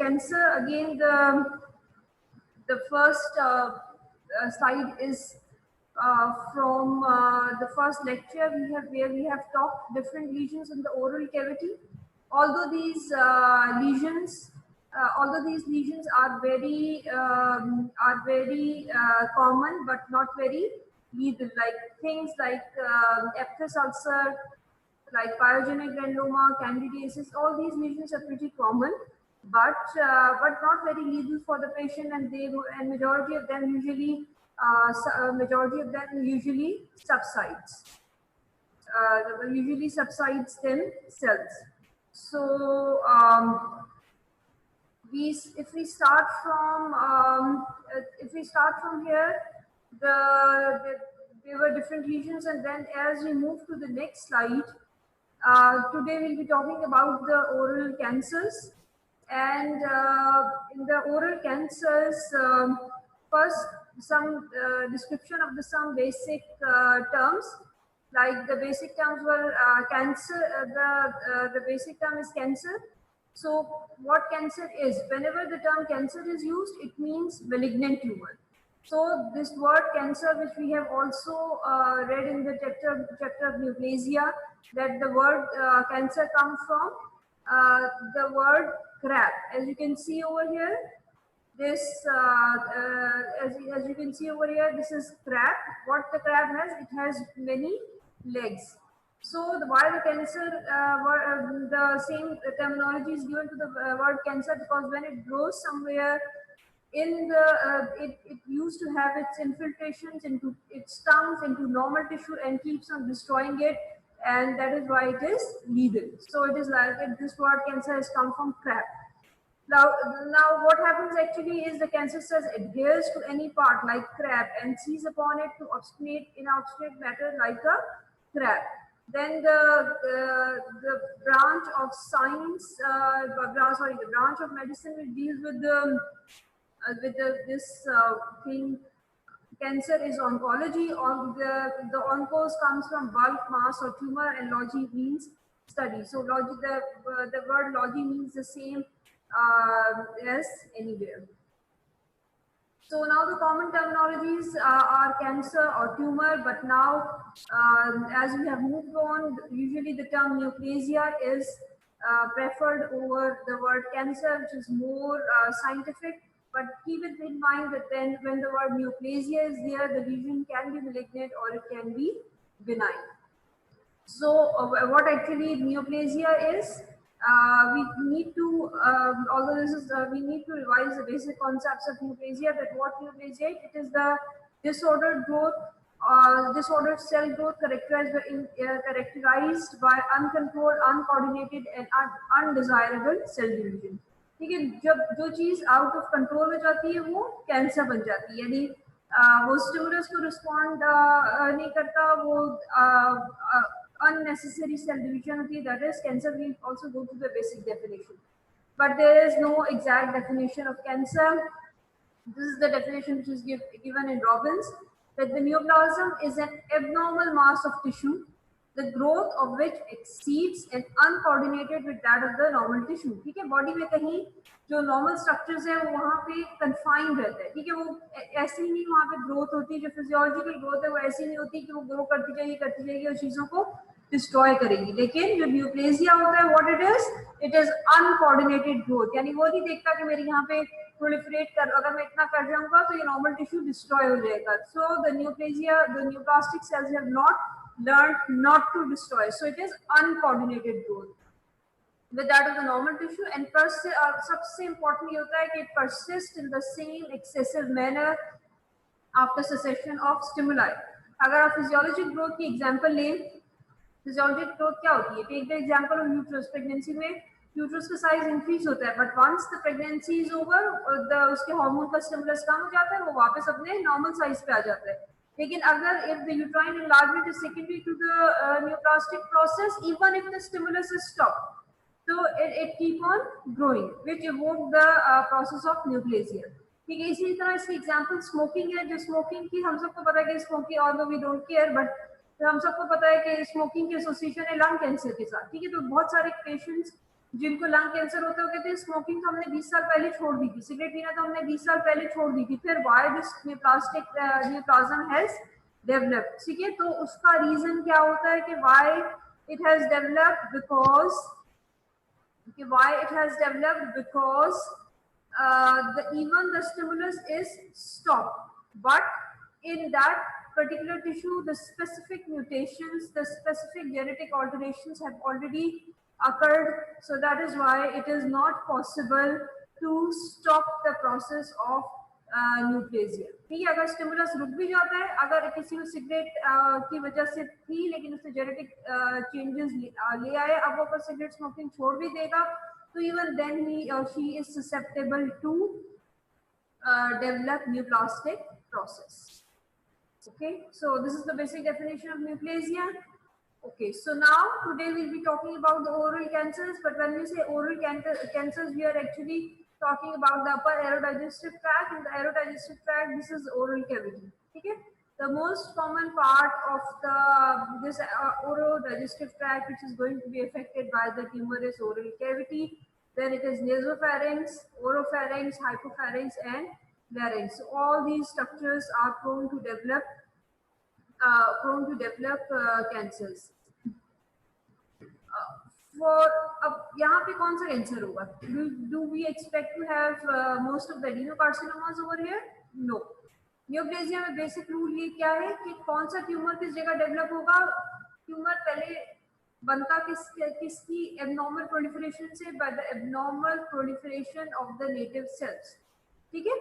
cancer, again the first slide is from the first lecture where we have talked different lesions in the oral cavity. Although these lesions are very common but not very lethal. Like things like aphthous ulcer, like pyogenic granuloma, candidiasis, all these lesions are pretty common, but not very lethal for the patient, and majority of them usually subsides. Usually subsides themselves. So if we start from here, there were different lesions, and then as we move to the next slide, today we'll be talking about the oral cancers. And in the oral cancers, first some description of some basic terms. Like the basic terms were cancer. The basic term is cancer. So what cancer is? Whenever the term cancer is used, it means malignant tumor. So this word cancer, which we have also read in the chapter of neoplasia, that the word cancer comes from the word crab. As you can see over here, this as you can see over here, this is crab. What the crab has? It has many legs. So why the cancer, the same terminology is given to the word cancer, because when it grows somewhere in the it used to have its infiltrations into its tongues, into normal tissue, and keeps on destroying it, and that is why it is lethal. So it is like this word cancer has come from crab. Now what happens actually is the cancer cells adheres to any part like crab and seize upon it to obstinate in obstinate matter like a crab. Then the branch of science, the branch of medicine will deal with this thing. Cancer is oncology, or the oncos comes from bulk, mass, or tumor, and logy means study. So the word logy means the same as anywhere. So now the common terminologies are cancer or tumor, but now as we have moved on, usually the term neoplasia is preferred over the word cancer, which is more scientific. But keep it in mind that then when the word neoplasia is there, the lesion can be malignant or it can be benign. So what actually neoplasia is, we need to, although this is, we need to revise the basic concepts of neoplasia. That what neoplasia is? It is the disordered growth, disordered cell growth characterized by uncontrolled, uncoordinated, and undesirable cell division. ठीक है, जब जो चीज out of control हो जाती है वो cancer बन जाती है, यानी वो स्टिमुलस को रिस्पॉन्ड नहीं करता, वो unnecessary cell division होती है, that is cancer. We also go to the basic definition, but there is no exact definition of cancer. This is the definition which is given in Robbins, that the neoplasm is an abnormal mass of tissue, the growth of which exceeds and uncoordinated with that of the normal tissue. ठीक है, body में कहीं जो normal structures है वो वहाँ पे confined रहता है. ठीक है, वो ऐसे ही नहीं वहाँ पे ग्रोथ होती है. जो फिजियोलॉजिकल ग्रोथ है वो ऐसी नहीं होती कि वो ग्रो करती जाएगी और चीज़ों को डिस्ट्रॉय करेगी. लेकिन जो न्यूप्लेसिया होता है, what it is uncoordinated growth. यानी वो नहीं देखता कि मेरे यहाँ पे प्रोलिफरेट कर, अगर मैं इतना कर जाऊंगा तो ये नॉर्मल टिश्यू डिस्ट्रॉय हो जाएगा. So the neoplasia, the neoplastic cells have not learned not to destroy, so it is uncoordinated growth with that of the normal tissue. And सबसे important ये होता है कि it persists in the same excessive manner after cessation of stimuli. अगर आप physiologic growth की example लें, physiologic growth क्या होती है? Take the example of uterus. Pregnancy में यूट्रस का साइज इंक्रीज होता है, but once the pregnancy is over, उसके हार्मोन का स्टिमुलस कम हो जाता है, वो वापस अपने नॉर्मल साइज पे आ जाता है. लेकिन अगर if the uterine enlargement is secondary to the neoplastic process, even if the stimulus is stopped, तो it keep on growing, which evoke the process of neoplasia. ठीक है, इसी तरह इसकी एग्जांपल स्मोकिंग है. जो स्मोकिंग की हम सबको पता है कि smoking, although we don't care, but हम सबको पता है कि स्मोकिंग की एसोसिएशन है लंग कैंसर के साथ. ठीक है, तो बहुत सारे पेशेंट्स जिनको लंग कैंसर होते हो कहते हैं स्मोकिंग तो हमने 20 साल पहले छोड़ दी थी, सिगरेट पीना तो हमने 20 साल पहले छोड़ दी थी, फिर why this plastic neoplasm has developed, ठीक है। तो उसका रीजन क्या होता है कि why it has developed, because why it has developed, because even the stimulus is stopped, but in that particular tissue the specific mutations, the specific genetic alterations have already occurred, so that is why it is not possible to stop the process of neoplasia, ठीक है। अगर stimulus रुक भी जाता है, अगर किसी को सिगरेट की वजह से थी लेकिन उसने जेनेटिक चेंजेस ले आए, अब वो अगर सिगरेट स्मोकिंग छोड़ भी देगा तो इवन देन ही और she is susceptible to develop neoplastic process. Okay, so this is the basic definition of neoplasia. Okay, so now today we'll be talking about the oral cancers, but when we say oral cancers, we are actually talking about the upper aerodigestive tract. In the aerodigestive tract, this is oral cavity. Okay, the most common part of this orodigestive tract which is going to be affected by the tumor is oral cavity. Then it is nasopharynx, oropharynx, hypopharynx, and larynx. So all these structures are prone to develop cancers. For अब यहाँ पे कौन सा cancer होगा? Do we expect to have most of the adenocarcinomas over here? No. Neoplasia में basic rule ये क्या है कि कौन सा ट्यूमर किस जगह डेवलप होगा? ट्यूमर पहले बनता किसकी एबनॉर्मल प्रोलिफरेशन से, by the abnormal proliferation of the native cells, ठीक है।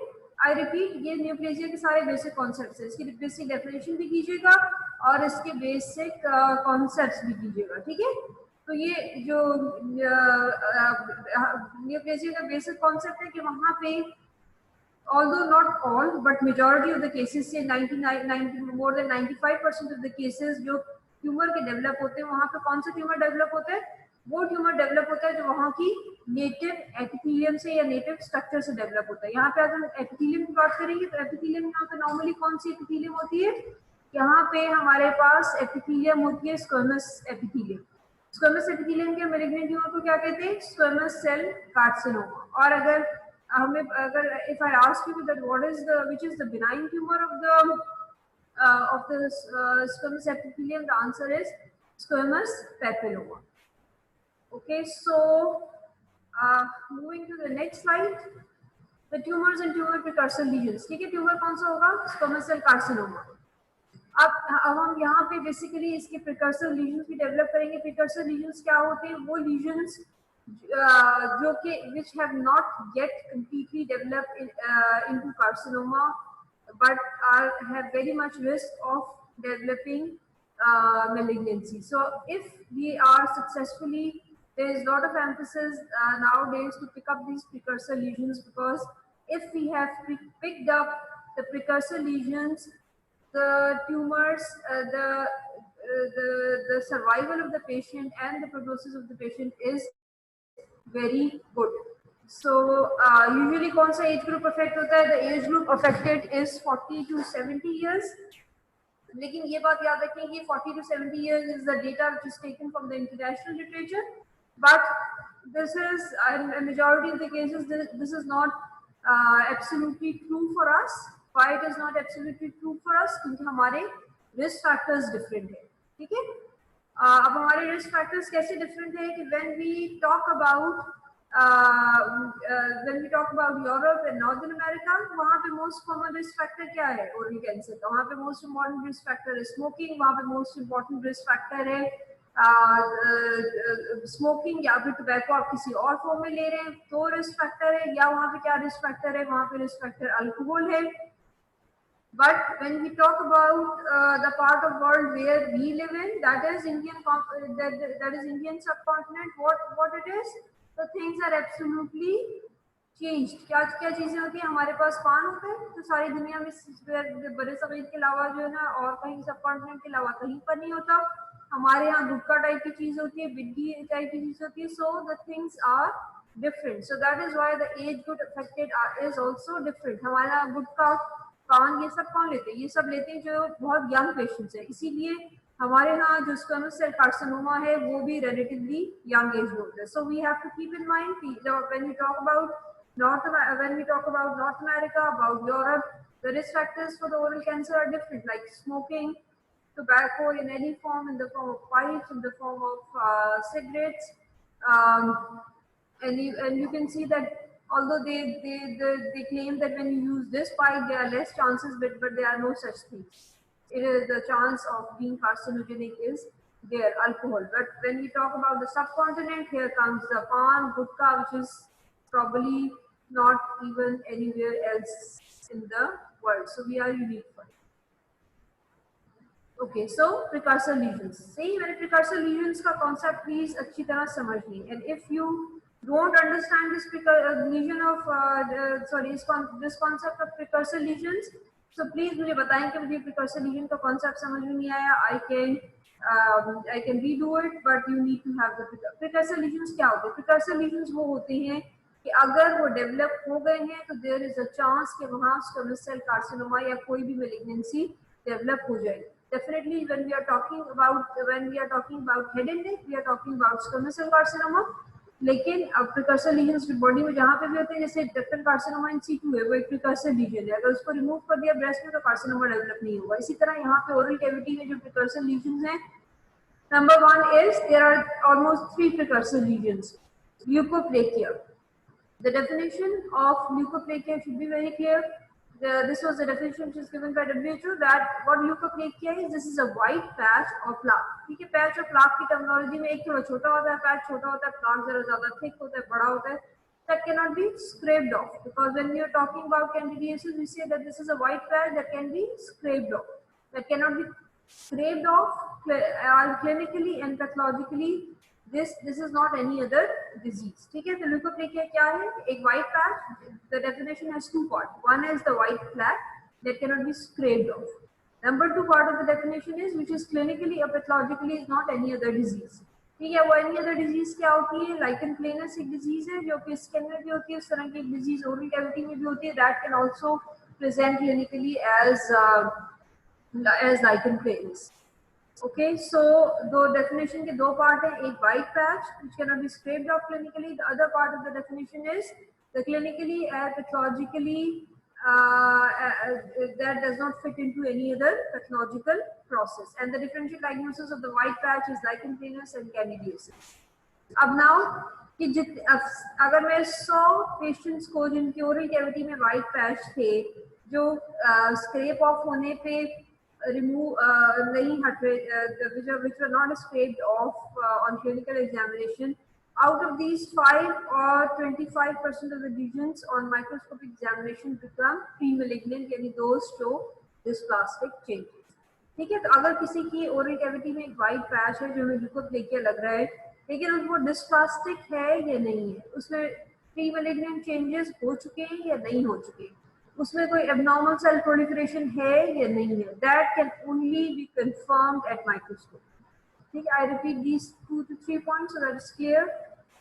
आई रिपीट, ये न्यूप्लेजिया के सारे बेसिक कॉन्सेप्ट्स हैं, इसकी बेसिक डेफिनेशन भी कीजिएगा और इसके बेसिक कॉन्सेप्ट्स भी कीजिएगा, ठीक है। तो ये जो न्यूप्लेजिया का बेसिक कॉन्सेप्ट है कि वहां पे although not all but majority of the cases से 99 more than 95% of the cases जो ट्यूमर के डेवलप होते हैं, वहां पे कौन सा ट्यूमर डेवलप होता है? वो ट्यूमर डेवलप होता है जो वहां की नेटिव एपिथेलियम से या नेटिव स्ट्रक्चर से डेवलप होता है। यहाँ पे अगर एपिथेलियम की बात करेंगे तो एपिथेलियम यहाँ पे नॉर्मली कौन सी एपिथेलियम होती है? यहाँ पे हमारे पास एपिथेलियम होती है स्क्वेमस एपिथेलियम। स्क्वेमस एपिथेलियम के मैलिग्नेंट ट्यूमर को क्या कहते हैं? Squamous cell carcinoma. और अगर हमें अगर if I ask you that what is the which is the benign tumor of the squamous epithelium, the answer is squamous papilloma. Okay, so moving to the next slide, the tumors and tumor precursor lesions. ठीक है, tumour कौन सा होगा? Squamous cell carcinoma. अब हम यहाँ पे basically इसके प्रिकर्सर लीजन्स भी डेवलप करेंगे। प्रिकर्सर लीजन्स क्या होते हैं? वो लीजन्स जो कि which have not yet completely developed into carcinoma but have very much risk of developing malignancy. So if we are successfully, there is a lot of emphasis nowadays to pick up these precursor lesions, because if we have picked up the precursor lesions, the tumors, the survival of the patient and the prognosis of the patient is very good. So usually कौन सा age group affect होता है? The age group affected is 40 to 70 years. लेकिन ये बात याद रखें कि 40 to 70 years is the data which is taken from the international literature, but this is in a majority of the cases this is not absolutely true for us. Why it is not absolutely true for us? क्योंकि हमारे risk factors different है, ठीक है। अब हमारे risk factors कैसे different है कि when we talk about Europe and northern America, वहाँ पे मोस्ट कॉमन रिस्क फैक्टर क्या है ओरल कैंसर का? वहाँ पे मोस्ट इम्पोर्टेंट रिस्क फैक्टर है स्मोकिंग, वहाँ पे मोस्ट इम्पोर्टेंट रिस्क फैक्टर है स्मोकिंग, या फिर टोबैको आप किसी और फॉर्म में ले रहे हैं तो रिस्क फैक्टर है, या वहाँ पे क्या रिस्क फैक्टर है? वहाँ पे रिस्क फैक्टर अल्कोहल है। But when we talk about the part of world where we live in, that is Indian subcontinent, what it is, the things are absolutely changed. क्या क्या चीजें होती हैं? हमारे पास पान होता है, तो सारी दुनिया में बड़े सफेद के अलावा जो है ना और कहीं सबकॉन्टिनेंट के अलावा कहीं पर नहीं होता। हमारे यहाँ गुटखा टाइप की चीज होती है, बिड्डी टाइप की चीज होती है। So the things are different. So that is why the age group affected is also different. हमारे यहाँ गुटखा, पान, ये सब कौन लेते हैं? ये सब लेते हैं जो बहुत यंग पेशेंट्स है। इसीलिए हमारे यहाँ जो स्क्वेमस सेल कार्सिनोमा है वो भी relatively young age में होता है. So we have to keep in mind when we talk about North America, about Europe, the risk factors for the oral cancer are different, like smoking, tobacco in any form, in the form of pipes, in the form of cigarettes, um, and you can see that although they claim that when you use this pipe there are less chances, but there are no such things. It is the chance of being carcinogenic is there, alcohol. But when we talk about the subcontinent, here comes the pan, gutka, which is probably not even anywhere else in the world. So we are unique for it. Okay, so precursor lesions. See, when precursor lesions का concept please अच्छी तरह समझिए. And if you don't understand this lesion of this concept of precursor lesions, so please मुझे बताएं कि मुझे precursor lesion का concept समझ में नहीं आया. I can redo it, but you need to have the precursor lesions. क्या होते हैं? Precursor lesions वो होते हैं कि अगर वो डेवलप हो गए हैं तो देयर इज अ चांस कि वहाँ स्क्वेमस सेल कार्सिनोमा या कोई भी मेलिग्नेंसी डेवलप हो जाए. Definitely when we are talking about head and neck, we are talking about squamous cell carcinoma. लेकिन अब प्रिकर्सर लीजन्स बॉडी में जहाँ पे भी होते हैं, जैसे डक्टल कार्सिनोमा इन सीटू है, वो एक प्रिकर्सर लीजन है. अगर उसको रिमूव कर दिया ब्रेस्ट में तो कार्सिनोमा डेवलप नहीं होगा. इसी तरह यहाँ पे ओरल कैविटी में जो प्रिकर्सर लीजन्स हैं, number one is there are almost 3 precursor lesions. Leukoplakia. The definition of leukoplakia should be very clear. This was the definition which is given by WHO, that what leukoplakia is, this is a white patch or plaque. ठीक है, patch और plaque की terminology में एक थोड़ा छोटा होता है, पैच छोटा होता है, प्लाक जरा ज्यादा थिक होता है, बड़ा होता है. That cannot be scraped off, because when we are talking about candidiasis, we say that this is a white patch that can be scraped off. That cannot be scraped off clinically and pathologically. This is not any other disease. ठीक है, तो leukoplakia क्या है? एक white patch. The definition has 2 parts. One is the white plaque that cannot be scraped off. Number 2 part of the definition is which is clinically or pathologically is not any other disease. ठीक है, वो any other disease क्या होती है? Lichen planus एक disease है जो कि skin में भी होती है, उस तरह की एक disease oral cavity में भी होती है. That can also present clinically as lichen planus. Okay, so the definition के दो part है, एक white patch which cannot be scraped off clinically. The other part of the definition is the clinically and pathologically that does not fit into any other pathological process. And the differential diagnosis of the white patch is lichen planus and candidiasis. अब now कि अगर मैं 100 patients को जिनकी oral cavity में white patch थे, जो scrape of होने पे remove nahi hate, which were not scraped off on clinical examination, out of these 5 or 25% of the lesions on microscopic examination become pre-malignant, यानी those show dysplastic changes. ठीक है, तो अगर किसी की ओरल कैविटी में एक वाइट पैच है जो हमें ल्यूकोप्लेकिया लग रहा है, लेकिन वो डिस्प्लास्टिक है या नहीं है, उसमें प्री-मैलिग्नेंट चेंजेस हो चुके हैं या नहीं हो चुके हैं, उसमें कोई एबनॉर्मल सेल प्रोलिफरेशन है या नहीं है, that can only be confirmed at microscope. ठीक है, I repeat these 2 to 3 points so that is clear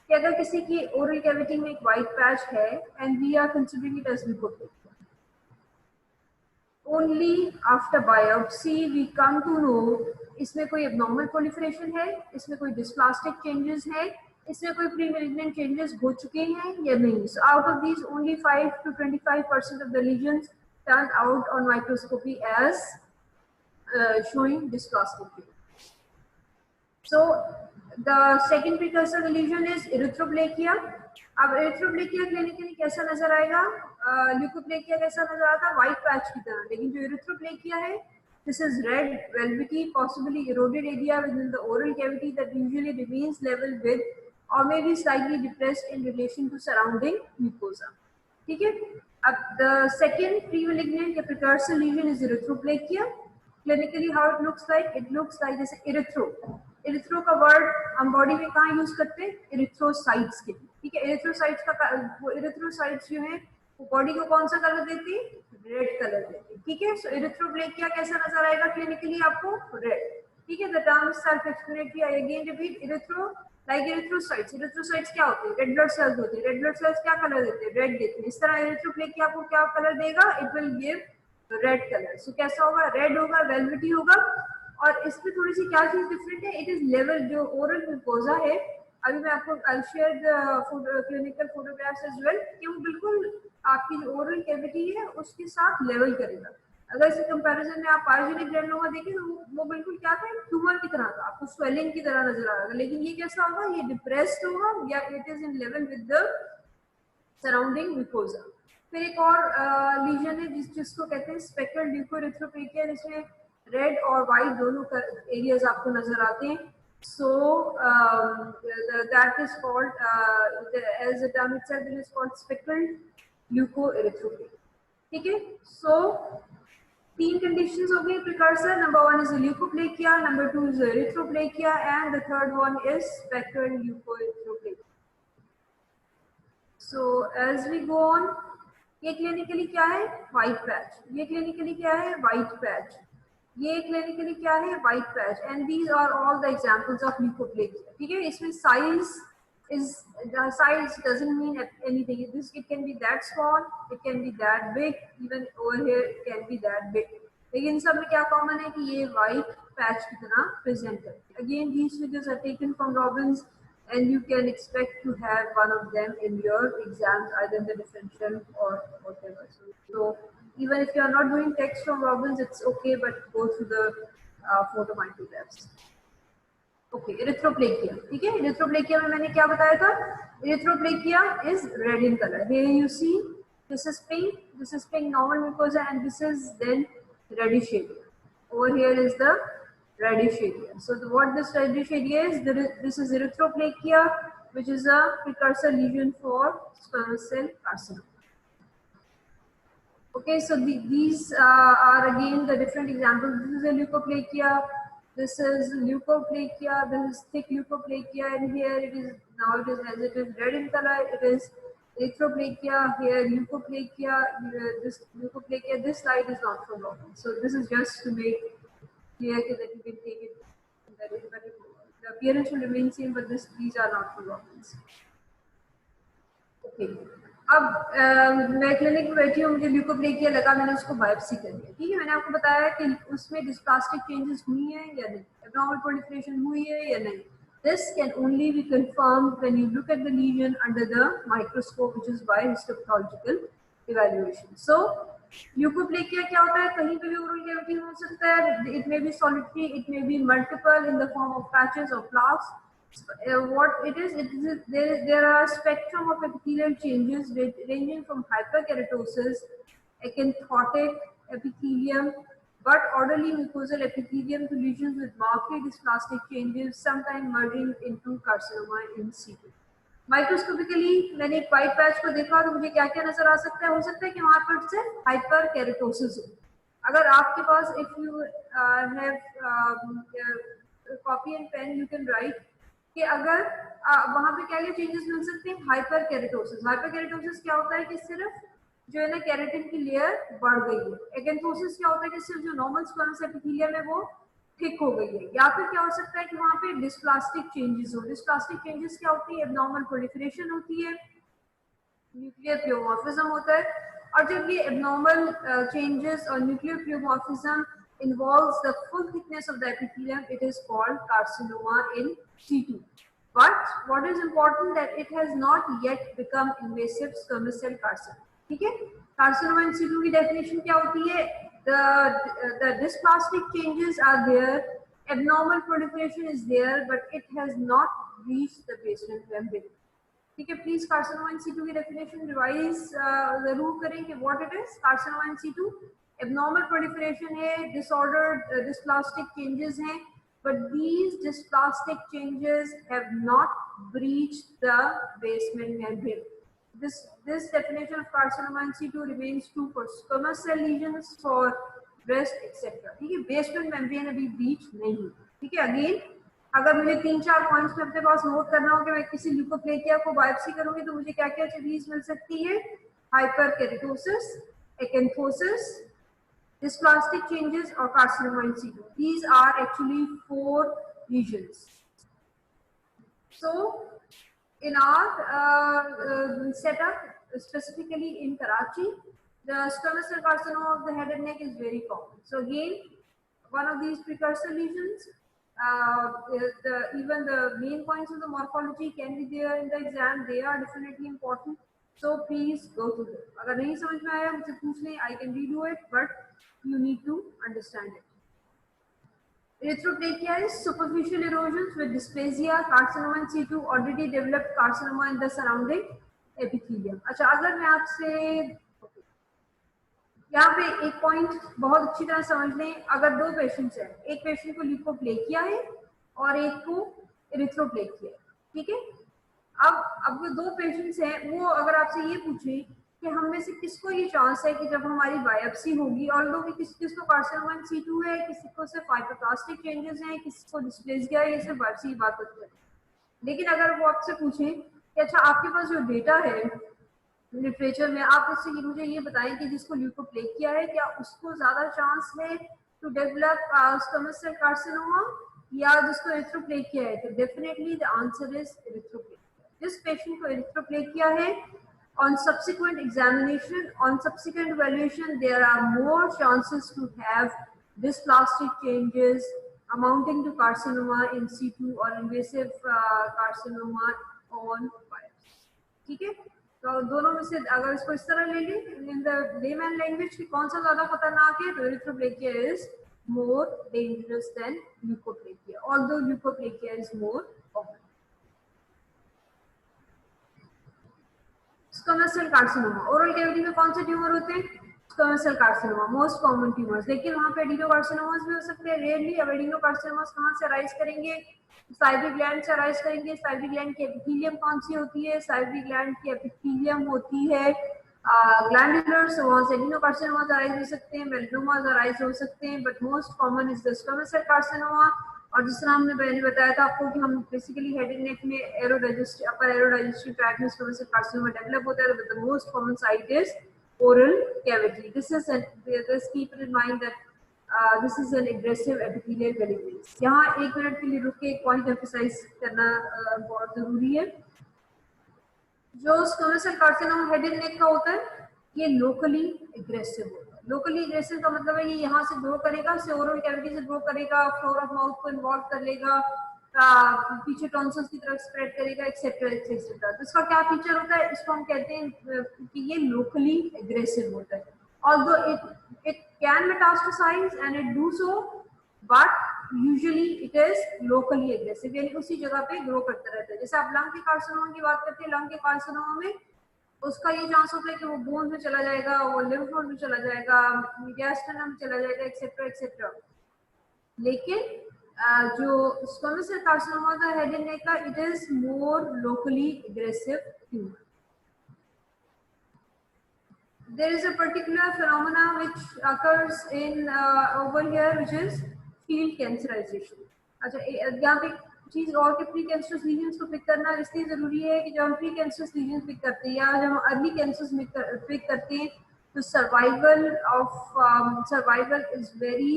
कि अगर किसी की ओरल कैविटी में एक वाइट पैच है and we are considering it as leukoplakia, only after biopsy we come to know इसमें कोई abnormal proliferation है, इसमें कोई dysplastic changes है, इसमें कोई pre-malignant changes हो चुके हैं या नहीं. So out of these only 5 to 25% of the lesions turn out on microscopy as showing dysplastic changes. So the second precursor lesion is erythroplakia. अब एरिथ्रोप्लेकिया क्लिनिकली कैसा नजर आएगा? ल्यूकोप्लेकिया कैसा नजर आता है? व्हाइट पैच की तरह. लेकिन जो एरिथ्रोप्लेकिया है, this is red velvety possibly eroded area within the oral cavity that usually remains level with or may be slightly depressed in relation to surrounding mucosa. ठीक है, अब the second pre-malignant या precursor lesion is erythroplakia. Clinically how it looks like जैसे erythro. Erythro का word हम body में कहाँ use करते हैं? एरिथ्रोसाइट्स के लिए. ठीक है, एरिथ्रोसाइट्स का वो एरिथ्रोसाइट्स जो है वो बॉडी को कौन सा कलर देती है? रेड कलर देती है. ठीक है, सो एरिथ्रोप्लेकिया कैसा नजर आएगा क्लिनिकली आपको? रेड. ठीक है, the term is self explanatory. I again repeat, erythro like erythrocytes. Erythrocytes क्या होते हैं? रेड ब्लड सेल्स होते हैं. रेड ब्लड सेल्स क्या कलर देते हैं? रेड देते हैं. इस तरह एरिथ्रोप्लेकिया आपको क्या कलर देगा? It will give red colour. So कैसा होगा? रेड होगा, वेलवेटी होगा. और इसमें थोड़ी सी क्या चीज डिफरेंट है, इट इज लेवल, जो ओरल म्यूकोजा है, अभी मैं आपको I share the clinical photographs as well, कि वो बिल्कुल आपकी जो ओरल कैविटी है उसके साथ लेवल करेगा। अगर इसे कंपैरिजन में आप पार्जिनिक ग्रैनुलोमा देखें तो वो बिल्कुल क्या था, ट्यूमर की तरह था, आपको स्वेलिंग की तरह नजर आएगा, लेकिन ये कैसा होगा, ये डिप्रेस्ड होगा या it is in level with the surrounding mucosa. फिर एक और लीजन है जिसको कहते हैं स्पेक्ट्रल ल्यूकोएरिथ्रोप्लेकिया, जिसमें रेड और व्हाइट दोनों एरियाज आपको नजर आते हैं। So that is called as the term itself, it is called spectral leukoerythroplakia. ठीक है, so तीन कंडीशंस हो गई precursor, number one is leukoplakia, number two is erythroplakia and the third one is spectral leukoerythroplakia. So as we go on, ये clinically क्या है, white patch, ये clinically क्या है, व्हाइट पैच, ये क्लिनिकली क्या है, white patch, and these are all the examples of leukoplakia. ठीक है, इसमें size is the size doesn't mean anything. This, it can be that small, it can be that big, even over here it can be that big, लेकिन सब में क्या common है कि ये व्हाइट पैच की तरह प्रेजेंट करते हैं। Again these figures are taken from Robbins and you can expect to have one of them in your exams, either in the differential or whatever. So even if you are not doing text from Robbins, it's okay, but go through the photomicrographs. Okay, erythroplakia. ठीक है, erythroplakia में मैंने क्या बताया था, erythroplakia is red in colour. Here you see this is pink normal mucosa and this is then reddish area, over here is the reddish area. So what this reddish area is, this is erythroplakia which is a precursor lesion for squamous cell carcinoma. Okay, so these are again the different examples. This is a leukoplakia, this is leukoplakia, this is thick leukoplakia, and here it is, now it is as it is red in color, it is erythroplakia, here leukoplakia, this leukoplakia, this slide is not from Robbins. So this is just to make clear that you can take it, that the appearance will remain same, but these are not from Robbins. Okay. अब मैं clinic में बैठी हूँ, मुझे leukoplakia लगा, मैंने उसको biopsy कर लिया। ठीक है, मैंने आपको बताया कि उसमें डिस्प्लास्टिक चेंजेस हुई हैं या नहीं, एब्नॉर्मल प्रोलिफरेशन हुई है या नहीं। This can only be confirmed when you look at the lesion under the microscope, which is by histopathological evaluation. So leukoplakia क्या होता है, कहीं पे भी ओरल कैविटी हो सकता है, it may be solitary, it may be multiple in the form of patches or plaques. What it is there are a spectrum of epithelial changes ranging from hyperkeratosis, acanthotic epithelium, but orderly mucosal epithelium to lesions with marked dysplastic changes, sometimes merging into carcinoma in situ. Microscopically मैंने एक white patch को देखा तो मुझे क्या क्या नजर आ सकता है, हो सकता है कि वहां पर से हाइपरकेरेटोसिस हो। अगर आपके पास if you have copy and pen, you can write कि अगर वहां पे क्या क्या चेंजेस मिल सकते हैं, हाइपरकेरेटोसिस। हाइपरकेरेटोसिस क्या होता है कि सिर्फ जो है ना केराटिन की लेयर बढ़ गई है। एकेंथोसिस क्या होता है कि सिर्फ जो नॉर्मल स्क्वामस एपिथेलियम है वो थिक हो गई है। या फिर क्या हो सकता है कि वहां पे डिस्प्लास्टिक चेंजेस हो। डिस्प्लास्टिक चेंजेस क्या होती है, एब्नॉर्मल प्रोलिफरेशन होती है, न्यूक्लियर प्लियोमॉर्फिज्म होता है, और जब ये एब्नॉर्मल चेंजेस और nuclear प्लियोमॉर्फिज्म involves the full thickness of the epithelium, it is called carcinoma in situ. But what is important that it has not yet become invasive squamous cell carcinoma. ठीक है, carcinoma in situ की definition क्या होती है, the dysplastic changes are there, abnormal proliferation is there, but it has not reached the basement membrane. ठीक है, please carcinoma in situ की definition revise जरूर करें कि what it is. Carcinoma in situ abnormal proliferation है, disordered dysplastic changes हैं, but these dysplastic changes have not breached the basement membrane. This definition of carcinoma in situ remains true for squamous cell lesions, for breast etc. ठीक है, basement membrane अभी breach नहीं। ठीक है, again अगर मुझे 3-4 points में अपने पास नोट करना हो कि मैं किसी ल्यूकोप्लेकिया को बायोप्सी करूंगी तो मुझे क्या क्या चीज मिल सकती है, हाइपरकेरेटोसिस, acanthosis, dysplastic changes or carcinoma in situ. These are actually 4 lesions. So in our setup, specifically in Karachi, the squamous cell carcinoma of the head and neck is very common. So again, one of these precursor lesions. Even the main points of the morphology can be there in the exam. They are definitely important. So please go to them. अगर नहीं समझ में आया मुझसे पूछ लें. I can redo it, but you need to understand it. Erythroplakia is superficial erosions with dysplasia, carcinoma in situ, already developed carcinoma in the surrounding epithelium. अच्छा, अगर मैं आपसे यहाँ पे एक पॉइंट बहुत अच्छी तरह समझ लें. अगर दो पेशेंट्स हैं, एक पेशेंट को ल्यूकोप्लेकिया है और एक को एरिथ्रोप्लेकिया है, ठीक है. अब जो दो पेशेंट्स हैं, वो अगर आपसे ये पूछे कि हम में से किसको ये चांस है कि जब हमारी बायोप्सी होगी, और लोग किसको कार्सिनोमा इन सीटू है, किसी को सिर्फ फाइब्रोब्लास्टिक चेंजेस हैं, किसी को डिस्प्लेसिया है, ये सिर्फ बायोप्सी की बात होती है. लेकिन अगर वो आपसे पूछें कि अच्छा आपके पास जो डेटा है लिटरेचर में, आप इससे मुझे ये बताएं कि जिसको ल्यूकोप्लेकिया है, क्या उसको ज्यादा चांस है to develop squamous cell carcinoma या जिसको एरिथ्रोप्लेकिया है, तो definitely the answer is erythroplakia. जिस पेशेंट को एरिथ्रोप्लेकिया है, on subsequent examination, on subsequent evaluation, there are more chances to have dysplastic changes amounting to carcinoma in situ or invasive carcinoma on biopsy. ठीक है, तो दोनों में से अगर इसको इस तरह ले लें इन द लेमैन लैंग्वेज कि कौन सा ज्यादा खतरनाक है, तो erythroplakia is more dangerous than leukoplekia, although leukoplekia is more common. Squamous cell carcinoma, oral cavity में कौन से ट्यूमर होते हैं? Squamous cell carcinoma, most common tumours. लेकिन वहां पे एडिनोकार्सिनोमास भी हो सकते हैं रेयरली. अब एडिनोकार्सिनोमास कहां से अराइज करेंगे? साइलरी ग्लैंड से अराइज करेंगे. साइलरी ग्लैंड की एपिथेलियम कौन सी होती है? साइलरी ग्लैंड की एपिथेलियम होती है ग्लैंडुलर, सो वहां से एडिनोकार्सिनोमास अराइज हो सकते हैं, मेलानोमास अराइज हो सकते हैं, but most common is the squamous cell carcinoma. और जिस तरह हमने पहले बताया था आपको कि हम बेसिकली हेड एंड नेक में एरोडाइजेस्टिव अपर एरोडाइजेस्टिव ट्रैक्ट में स्क्वैमस सेल कार्सिनोमा डेवलप होता है, but the most common site is oral cavity. This keep in mind that this is an aggressive epithelial galleyways. यहाँ एक मिनट के लिए रुक के एक पॉइंट एम्फसाइज करना बहुत जरूरी है. जो squamous cell carcinoma head and neck का होता है, ये लोकली एग्रेसिव होता है. लोकली एग्रेसिव का मतलब है ये यहाँ से ग्रो करेगा, से ओरल कैविटी से ग्रो करेगा, फ्लोर ऑफ माउथ को इन्वॉल्व कर लेगा, पीछे टॉन्सिल्स की तरफ स्प्रेड करेगा, एक्सेट्रा एक्सेट्रा. तो इसका क्या फीचर होता है? इसको हम कहते हैं कि ये लोकली एग्रेसिव होता है. Although it can metastasise and it do so, but usually it is locally aggressive, यानी उसी जगह पे ग्रो करता रहता है. जैसे आप लंग के कार्सिनोमा की बात करते हैं, लंग के कार्सिनोमा में उसका ये चांस होता है कि वो बोन में चला जाएगा, वो लिम्फ नोड में चला जाएगा, मीडियास्टर्नम में चला जाएगा, एक्सेट्रा एक्सेट्रा. लेकिन जो स्क्वैमस सेल कार्सिनोमा का हेड एंड नेक का, it is more locally aggressive tumour. There is a particular phenomena which occurs in over here, which is field cancerization. अच्छा, यहाँ पे चीज और कि प्री कैंसरस लीजन्स को पिक करना इसलिए जरूरी है कि जब हम प्री कैंसरस लीजन्स पिक करते हैं या जब हम अर्ली कैंसर्स पिक करते हैं, तो survival is very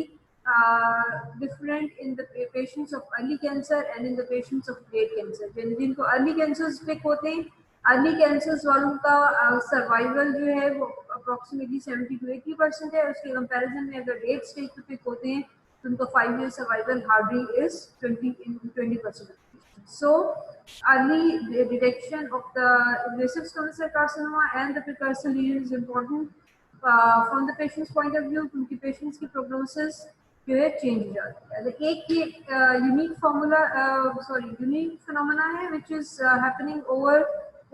different in the patients of early cancer and in the patients of late cancer. जिनको early cancers pick होते हैं, अर्ली कैंसर्स वालों का सर्वाइवल जो है वो अप्रोक्सीमेटली 70 to 80% है. उसके कंपैरिजन में अगर लेट स्टेज पे पिक होते हैं तो उनका 5 year survival hardly is 20%. So early detection of the invasive squamous cell carcinoma and the precursor lesion is important from the patient's point of view, क्योंकि patients की prognosis जो है चेंज हो जाती है. एक यूनिक फिनोमेना है which is happening over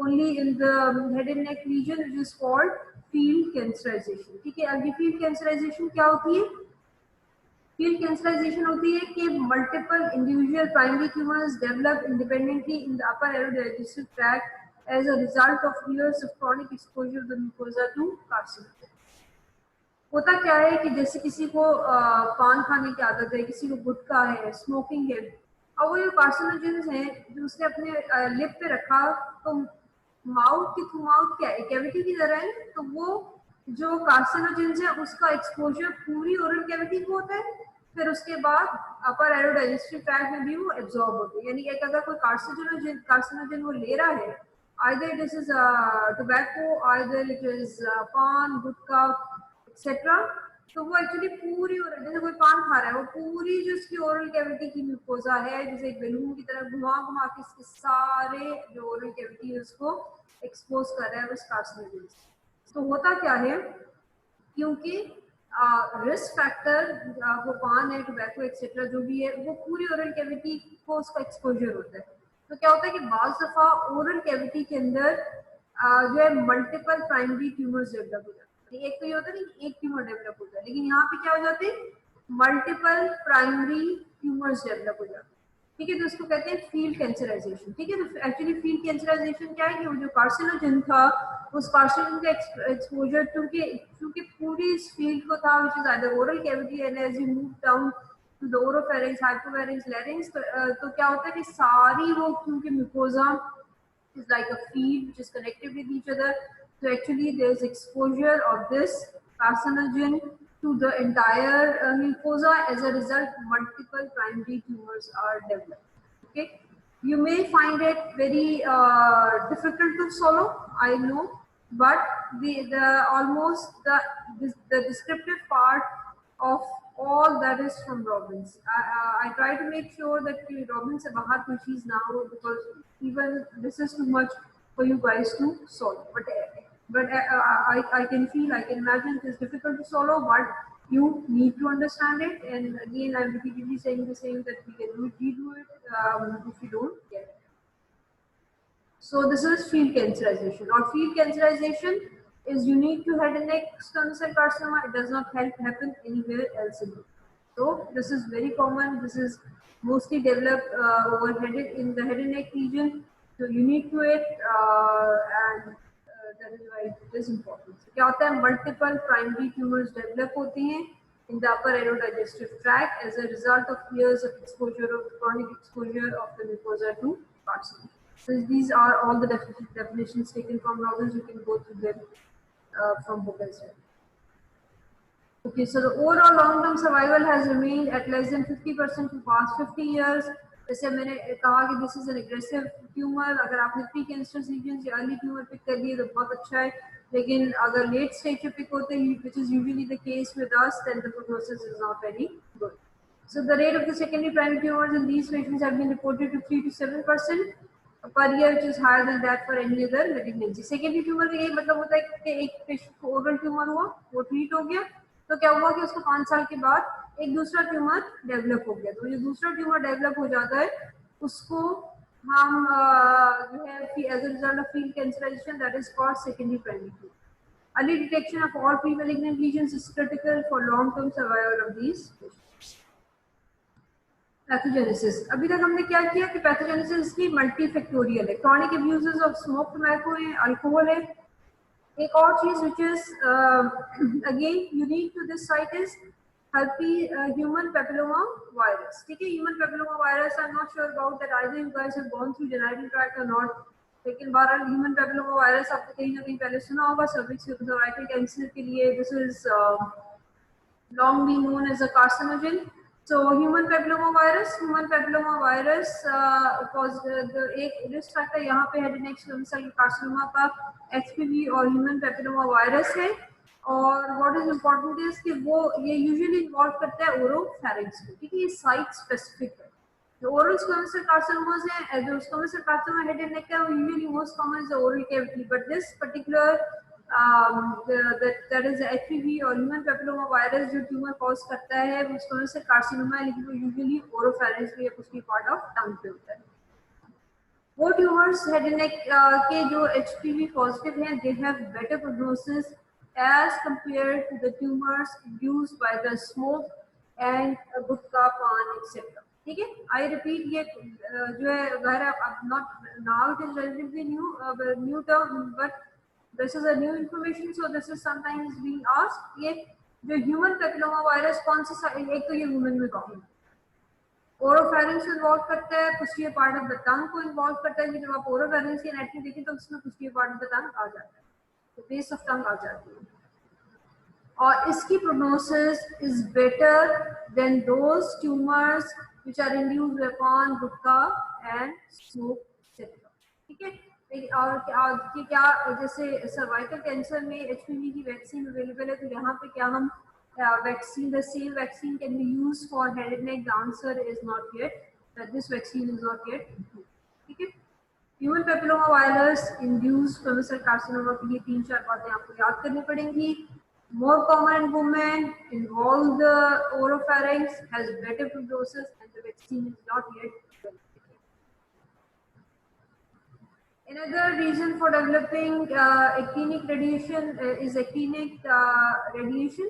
only in the head and neck region, which is called field cancerization. ठीक है, अभी field cancerization क्या होती है? Field cancerization होती है कि multiple individual primary tumors develop independently in the upper aerodigestive tract as a result of years of chronic exposure of the mucosa to carcinoma. होता क्या है कि जैसे किसी को पान खाने की आदत है, किसी को गुटखा है, स्मोकिंग है, और वो जो कार्सिनोजेंस हैं जो उसने अपने लिप पे रखा, तो माउथ की थ्रू माउथ क्या है, कैविटी की तरह है, तो वो जो कार्सिनोजेंस है उसका एक्सपोजर पूरी ओरल कैविटी को होता है, फिर उसके बाद अपर एरोडाइजेस्टिव ट्रैक्ट में भी वो एब्जॉर्ब होते हैं. यानी कि अगर कोई कार्सिनोजन वो ले रहा है, either this is tobacco, either it is pan, gutkha, etc., तो वो एक्चुअली पूरी जैसे कोई पान खा रहा है, वो पूरी जो उसकी ओरल कैविटी की म्यूकोजा है जैसे एक बेलून की तरह घुमा घुमा के इसके सारे जो ओरल कैविटी है उसको एक्सपोज कर रहा है उस कार्सिनोजन से। तो होता क्या है, क्योंकि रिस्क फैक्टर वो पान है, टोबैको एक्सेट्रा जो भी है, वो पूरी ओरल कैविटी को उसका एक्सपोजर होता है। तो क्या होता है कि बाज़ दफा ओरल कैविटी के अंदर जो है मल्टीपल प्राइमरी ट्यूमर्स डेवलप हो जाते हैं। एक तो ये होता है कि एक ट्यूमर डेवलप होता है, लेकिन यहाँ पे क्या हो जाते हैं, मल्टीपल प्राइमरी ट्यूमर्स डेवलप हो जाते हैं। ठीक है, तो इसको कहते हैं फील्ड कैंसराइजेशन। ठीक है, तो एक्चुअली फील्ड कैंसराइजेशन क्या है कि वो जो कार्सिनोजन था, उस कार्सिनोजन का एक्सपोजर क्योंकि पूरी इस फील्ड को था, which is either oral cavity and as you move down to the oropharynx, hypopharynx, larynx, तो क्या होता है कि सारी वो क्योंकि mucosa is like a feed which is connected with each other. So actually there is exposure of this carcinogen to the entire mucosa. As a result, multiple primary tumors are developed. Okay, you may find it very difficult to swallow, I know, but the almost the descriptive part of all that is from Robbins. I try to make sure that Robbins se bahar koi cheez na ho, because even this is too much for you guys to solve. But I can feel, I can imagine it is difficult to swallow, but you need to understand it. And again, I'm repeatedly saying the same, that we can redo it if you don't get it. So this is field cancerization. Or field cancerization is unique to head and neck squamous cell carcinoma. It does not happen anywhere else in the body. So this is very common. This is mostly developed over in the head and neck region. So unique to it, and that is why it is important. So क्या होता है, multiple primary tumors develop होती हैं in the upper aerodigestive tract as a result of years of exposure, of chronic exposure of the mucosa to carcinoma. So these are all the definitions taken from Robbins. You can go through them from book as well. Okay, so the overall long-term survival has remained at less than 50% for past 50 years. जैसे मैंने कहा कि this is an aggressive tumor. अगर आपने pre-cancerous lesions या early tumor pick कर लिए तो बहुत अच्छा है, लेकिन अगर late stage पे pick होते हैं, which is usually the case with us, then the prognosis is not very good. So the rate of the secondary primary tumors in these patients have been reported to 3 to 7% per year, which is higher than that for any other malignancy. Secondary tumor का यही मतलब होता है कि एक patient को oral tumour हुआ, वो ट्रीट हो गया, तो क्या हुआ कि उसको 5 साल के बाद एक दूसरा ट्यूमर डेवलप हो गया। तो जो दूसरा ट्यूमर डेवलप हो जाता है उसको हम जो है as a result of field cancerisation, that is called secondary primary tumour. Early detection of all pre-malignant lesions is critical for long-term survival of these patients. Pathogenesis, अभी तक हमने क्या किया कि पैथोजेनेसिस की मल्टीफैक्टोरियल है, chronic abuses of smoke, tobacco है, alcohol है। एक और चीज which is again unique to this site is human papilloma virus. ठीक है, human papilloma virus, I'm not sure about that either you guys have gone through genital tract or not, लेकिन बहरहाल human papilloma virus आपने कहीं ना कहीं पहले सुना होगा सर्विक्स सर्वाइकल कैंसर के लिए. This is long been known as a carcinogen. So human papilloma virus the एक रिस्क फैक्टर यहाँ पे head and neck squamous cell carcinoma का HPV और ह्यूमन पेपिलोमा वायरस है. और व्हाट इज इम्पोर्टेंट इज कि वो ये यूजुअली इन्वॉल्व करता है ओरोफैरिंक्स को. ठीक है, ये साइट स्पेसिफिक है. The oral squamous cell carcinomas है, जो squamous cell carcinoma head and neck है, वो usually most common is the oral cavity, but this particular that is HPV और human papilloma virus जो ट्यूमर कॉज करता है वो squamous cell carcinoma है, लेकिन वो usually oropharynx में या कुछ भी पार्ट ऑफ टंग पे होता है. वो ट्यूमर्स हेड एंड नेक के जो HPV पॉजिटिव हैं, they have better prognosis as compared to the tumors induced by the smoke and गुटखा, पान, etc. ठीक है, आई रिपीट, ये जो है अगर आप not now it is relatively new term, but this is a new information, so this is sometimes being asked. ये जो ह्यूमन पेपिलोमा वायरस कौन सी, एक तो ये वुमेन में कॉमन, ओरोफैरिंक्स को इन्वॉल्व करता है, पोस्टीरियर पार्ट ऑफ द टंग को इन्वॉल्व करता है. कि जब आप ओरोफैरिंक्स की एनाटॉमी देखें तो उसमें posterior part of the tongue आ जाता है, तो बेस ऑफ टंग आ जाती है. और इसकी prognosis is better than those tumours which are induced upon gutkha and smoke etc. ठीक है, और क्या जैसे सर्वाइकल कैंसर में HPV की वैक्सीन अवेलेबल है, तो यहाँ पे क्या हम vaccine, the same vaccine can be used for head and neck. The answer is not yet. That this vaccine is not yet approved. ठीक है? Human papilloma virus induce squamous cell carcinoma के लिए 3-4 बातें आपको याद करनी पड़ेंगी. More common in women, involve the oropharynx, has better prognosis, and the vaccine is not yet available. Another reason for developing actinic radiation is actinic radiation,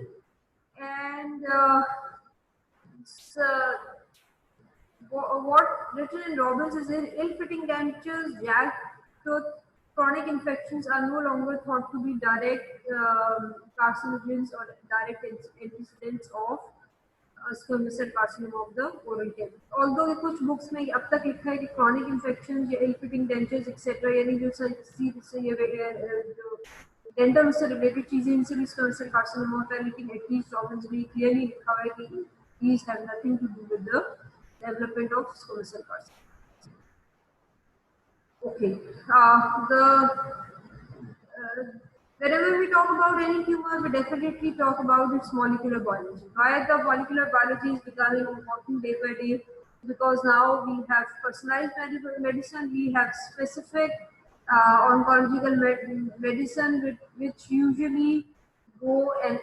and what written in Robbins is ill-fitting dentures, jagged tooth, chronic infections are no longer thought to be direct carcinogens or direct antecedents of squamous cell carcinoma of the oral cavity. Although कुछ books में अब तक लिखा है कि chronic infections या ill-fitting dentures etc. यानी जो dental से related चीजें इनसे भी squamous cell carcinoma होता है, लेकिन at least Robbins में clearly लिखा हुआ है कि these have nothing to do with the development of squamous cell carcinoma. Okay, whenever we talk about any tumor, we definitely talk about its molecular biology. Why the molecular biology is becoming important day by day? Because now we have personalized medicine, we have specific oncological medicine, which usually go and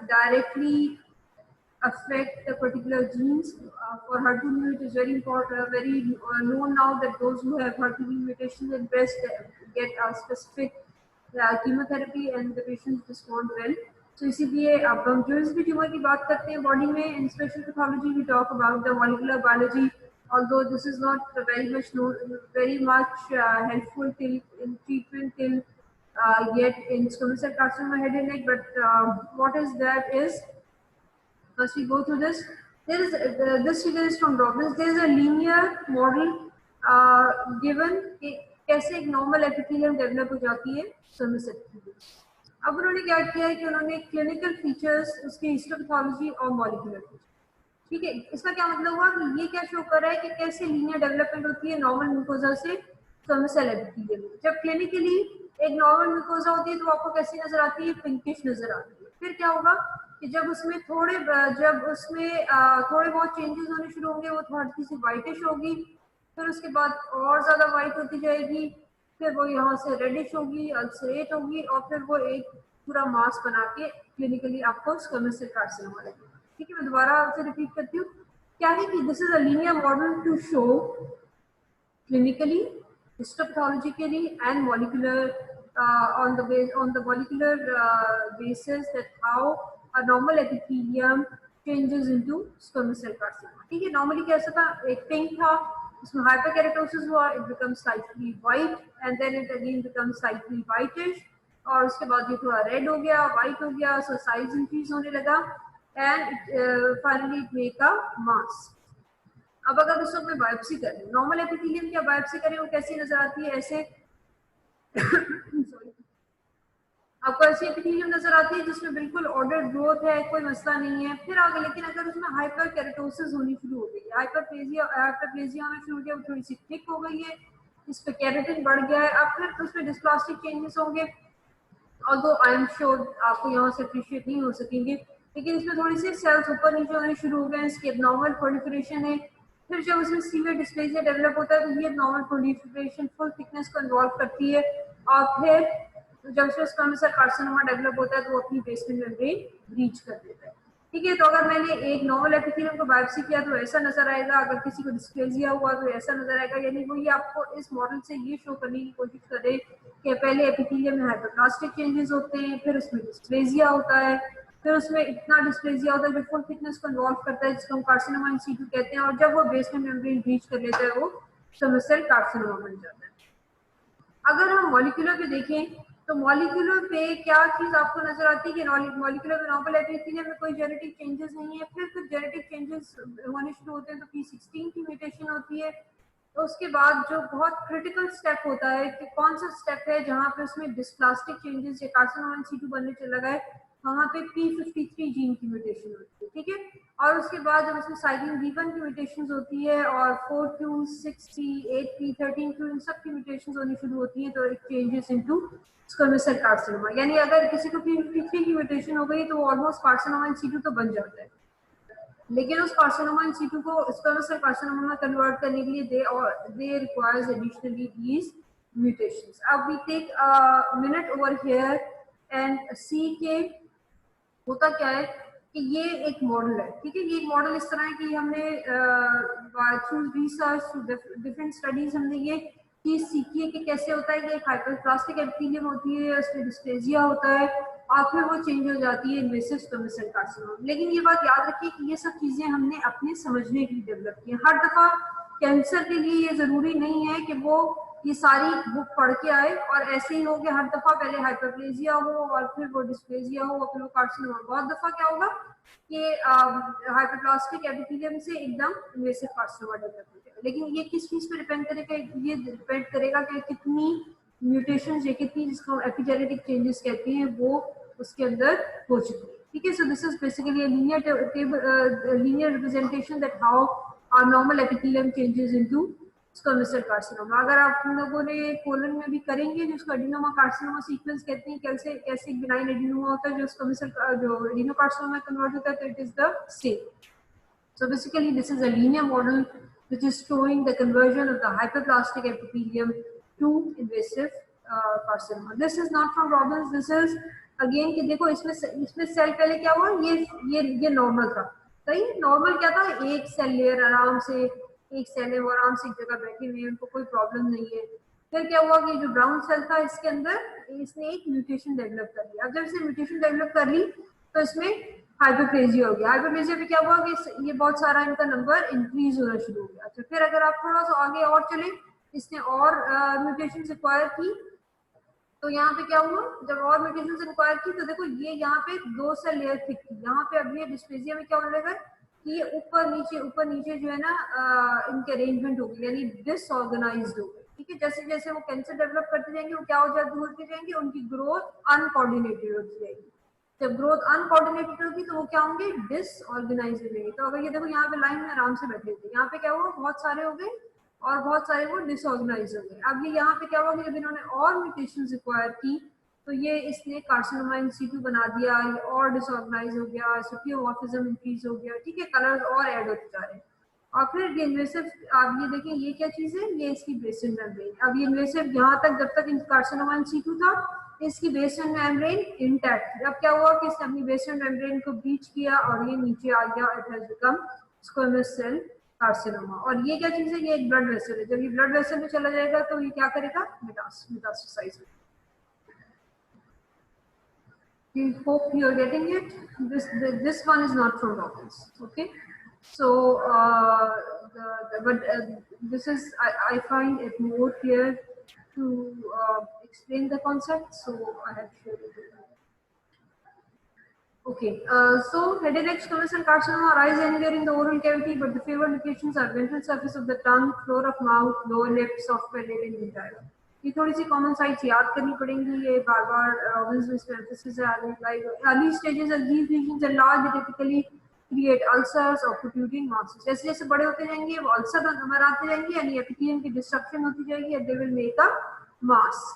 directly affect the particular genes. For HER2 it is very important, very known now that those who have HER2 mutations in breast get a specific chemotherapy and the patients respond well. So इसीलिए अब हम जो भी tumour की बात करते हैं body में in special pathology we talk about the molecular biology. Although this is not very much helpful till in treatment till yet in squamous cell carcinoma head and neck. But what is that is, first we go through this. There is this figure is from Robbins. There is a linear model given कि कैसे एक normal epithelium develop हो जाती है squamous epithelium. अब उन्होंने क्या किया है कि उन्होंने clinical features, उसके histopathology और molecular features. ठीक है, इसका क्या मतलब हुआ कि ये क्या शो कर रहा है कि कैसे linear development होती है normal mucosa से squamous cell epithelium में. जब clinically एक normal mucosa होती है तो आपको कैसी नजर आती है, pinkish नजर आती है. फिर क्या होगा कि जब उसमें थोड़े बहुत चेंजेस होने शुरू होंगे, वो थोड़ी सी व्हाइटिश होगी, फिर उसके बाद और ज्यादा व्हाइट होती जाएगी, फिर वो यहाँ से रेडिश होगी, अल्सरेट होगी, और फिर वो एक पूरा मास बना के क्लिनिकली आपको स्क्वेमस सेल कार्सिनोमा लगेगा. ठीक है, मैं दोबारा आपसे रिपीट करती हूँ. क्या है कि this is a linear model to show clinically, histopathologically, and molecular on the molecular basis that how a normal epithelium changes into squamous cell carcinoma. ठीक है, normally कैसा था, एक pink था, इसमें hyperkeratosis हुआ, it becomes slightly white and then it again becomes slightly whitish, और उसके बाद ये थोड़ा red हो गया, white हो गया, so size increase होने लगा and finally it make a mass. अब अगर उसको मैं बायोप्सी करें, नॉर्मल एपिथेलियम की बायोप्सी करें, वो कैसी नजर आती है, ऐसे आपको ऐसी एपिथेलियम नजर आती है जिसमें बिल्कुल ऑर्डर्ड ग्रोथ है, कोई मसला नहीं है. फिर आगे लेकिन अगर उसमें हाइपरकेरेटोसिस होनी शुरू हो गई, हाइपरप्लेजिया होना शुरू हो गया, वो थोड़ी सी थिक हो गई है, इस पे केराटिन बढ़ गया है, अब फिर उसमें डिस्प्लास्टिक चेंजेस होंगे. ऑल्दो आई एम श्योर आपको यहाँ से अप्रिशिएट नहीं हो सकेंगे, लेकिन इसमें थोड़ी सी सेल्स ऊपर नीचे होने शुरू हो गए, इसकी एबनॉर्मल प्रोलिफरेशन है. फिर जब उसमें सीवियर डिस्प्लेसिया डेवलप होता है तो ये नॉर्मल प्रोलिफरेशन फुल थिकनेस को इन्वॉल्व करती है, और फिर जब उसमें स्क्वेमस सेल कार्सिनोमा डेवलप होता है तो वो अपनी बेसमेंट मेम्ब्रेन ब्रीच कर देता है. ठीक है, तो अगर मैंने एक नॉर्मल एपिथेलियम को बायोप्सी किया तो ऐसा नजर आएगा, अगर किसी को डिस्प्लेसिया हुआ तो ऐसा नजर आएगा. यानी वो ये आपको इस मॉडल से ये शो करने की कोशिश करे कि पहले एपिथेलियम में हाइपरप्लास्टिक चेंजेस होते हैं, फिर उसमें डिस्प्लेसिया होता है, फिर उसमें इतना डिस्प्लेसिया होता है जो फुल थिकनेस को इन्वॉल्व करता है, जिसको हम कार्सिनोमा इन सीटू कहते हैं, और जब वो बेसमेंट मेम्ब्रेन ब्रीच कर लेता है वो स्क्वेमस सेल कार्सिनोमा बन जाता है. अगर हम मॉलिक्यूलर पे देखें तो मॉलिक्यूलर पे क्या चीज आपको नजर आती है कि मॉलिक्यूलर में नॉर्मल एपिथेलियम में कोई जेनेटिक चेंजेस नहीं है, फिर कुछ जेनेटिक चेंजेस होने शुरू होते हैं तो p16 की म्यूटेशन होती है. तो उसके बाद जो बहुत क्रिटिकल स्टेप होता है कि कौन सा स्टेप है जहां पे उसमें डिस्प्लास्टिक चेंजेस या कार्सिनोमा इन सीटू बनने चला गया है, वहां पे p53 जीन की म्यूटेशन होती है, ठीक है। और उसके बाद जब इसमें साइक्लिन B1 की म्यूटेशन होती है और 4q 6p 8p 13q इन सब की म्यूटेशन होनी शुरू होती है, तो it changes into squamous cell carcinoma. यानी अगर किसी को p53 की म्यूटेशन हो गई तो वो ऑलमोस्ट कार्सिनोमा इन सीटू तो बन जाता है, लेकिन उस कार्सिनोमा इन सीटू को स्क्वेमोस सेल कार्सिनोमा में कन्वर्ट करने के लिए they requires additionally these mutations. अब we take a minute over here and see के होता क्या है कि ये एक मॉडल है, ठीक है। ये एक मॉडल इस तरह है कि हमने through research through different studies हमने ये चीज सीखी है कि कैसे होता है कि एक हाइपरप्लास्टिक एपिथेलियम होती है, उसमें डिस्प्लेजिया होता है और फिर वो चेंज हो जाती है इन्वेसिव स्क्वेमोस सेल कार्सिनोमा। लेकिन ये बात याद रखिए कि ये सब चीजें हमने अपने समझने के लिए डेवलप की है। हर दफा कैंसर के लिए ये जरूरी नहीं है कि वो ये सारी बुक पढ़ के आए और ऐसे ही हो कि हर दफा पहले हाइपरप्लेजिया हो और फिर वो डिस्प्लेजिया हो और फिर वो कार्सिनोमा। बहुत दफा क्या होगा कि हाइपरप्लास्टिक एपिथेलियम से एकदम इन्वेसिव कार्सिनोमा डेवलप हो जाएगा। लेकिन ये किस चीज पे डिपेंड करेगा, ये डिपेंड करेगा कि कितनी म्यूटेशंस या कितनी जिसको एपिजेनेटिक चेंजेस कहते हैं वो उसके अंदर हो चुकी है, ठीक है। So this is basically linear representation that how our normal epithelium changes into squamous cell carcinoma. अगर आप लोगों ने कोलन में भी करेंगे जिसको एडिनोमा कार्सिनोमा सीक्वेंस कहते हैं, कैसे कैसे एक बिनाइन एडिनोमा होता है जो स्क्वेमोस सेल जो एडिनोकार्सिनोमा में कन्वर्ट होता है, तो it is the same. So basically this is a linear model which is showing the conversion of the hyperplastic epithelium to invasive carcinoma. This is not from Robbins, this is again कि देखो इसमें cell पहले क्या हुआ, ये normal था, सही। Normal क्या था, एक सेल लेयर आराम से एक सेल है वो आराम से एक जगह बैठी हुई है, उनको कोई प्रॉब्लम नहीं है। फिर क्या हुआ कि जो ब्राउन सेल था इसके अंदर इसने एक म्यूटेशन डेवलप कर लिया। अब जब इसने म्यूटेशन डेवलप कर ली तो इसमें हाइपरप्लेजिया हो गया। हाइपरप्लेजिया में क्या हुआ कि ये बहुत सारा इनका नंबर इंक्रीज होना शुरू हो गया। अच्छा, फिर अगर आप थोड़ा सा आगे और चले, इसने और म्यूटेशन रिक्वायर की, तो यहाँ पे क्या हुआ, जब और म्यूटेशन रिक्वायर की तो देखो ये यहाँ पे 2 सेल लेयर थिक थी। यहाँ पे अब ये डिस्प्लेजिया में क्या होने लगा कि ये ऊपर नीचे जो है ना इनके अरेंजमेंट हो गई, यानी डिसऑर्गेनाइज्ड हो गई, ठीक है। जैसे जैसे वो कैंसर डेवलप करते जाएंगे वो क्या होते जाएंगे, उनकी ग्रोथ अनकोऑर्डिनेटेड होती जाएगी। जब ग्रोथ अनकोऑर्डिनेटेड होगी तो वो क्या होंगे, डिसऑर्गेनाइज हो जाएंगे। तो अगर ये देखो यहाँ पे लाइन में आराम से बैठे थे, यहाँ पे क्या हुआ, बहुत सारे हो गए और बहुत सारे वो डिसऑर्गेनाइज हो गए। अब ये यहाँ पे क्या हुआ कि जब इन्होंने और म्यूटेशंस रिक्वायर की तो ये इसने कार्सिनोमा इन सीटू बना दिया, ये और डिसऑर्गेनाइज हो गया, सिटियोमॉर्फिज्म इंक्रीज हो गया, ठीक है, कलर्स और ऐड होते जा रहे हैं। और फिर ये इन्वेसिव, आप ये देखें ये क्या चीज है, ये इसकी बेसमेंट मेम्ब्रेन। अब ये इन्वेसिव यहाँ तक जब तक कार्सिनोमा इन सीटू था इसकी बेसमेंट मेम्ब्रेन इंटैक्ट थी। अब क्या हुआ कि इसने अपनी बेसमेंट मेम्ब्रेन को ब्रीच किया और ये नीचे आ गया, it has become squamous cell carcinoma. और ये क्या चीज है, ये एक ब्लड वेसल है। जब ये ब्लड वेसल में चला जाएगा तो ये क्या करेगा, metastasise. We hope you are getting it. This one is not from Robbins, okay. So this is I find it more clear to explain the concept, so I have shared it with you. Okay, so head and neck squamous cell carcinoma arise anywhere in the oral cavity, but the favored locations are ventral surface of the tongue, floor of mouth, lower lip, soft palate, and vagina. ये थोड़ी सी common sites याद करनी पड़ेंगी, ये बार बार emphasis है। Like early stages of these lesions and large typically create ulcers और प्रोट्रूडिंग मासेस। जैसे जैसे बड़े होते जाएंगे वो अल्सर नंबर आते जाएंगे, यानी एपिथेलियम की डिस्ट्रक्शन होती जाएगी and they will make a mass,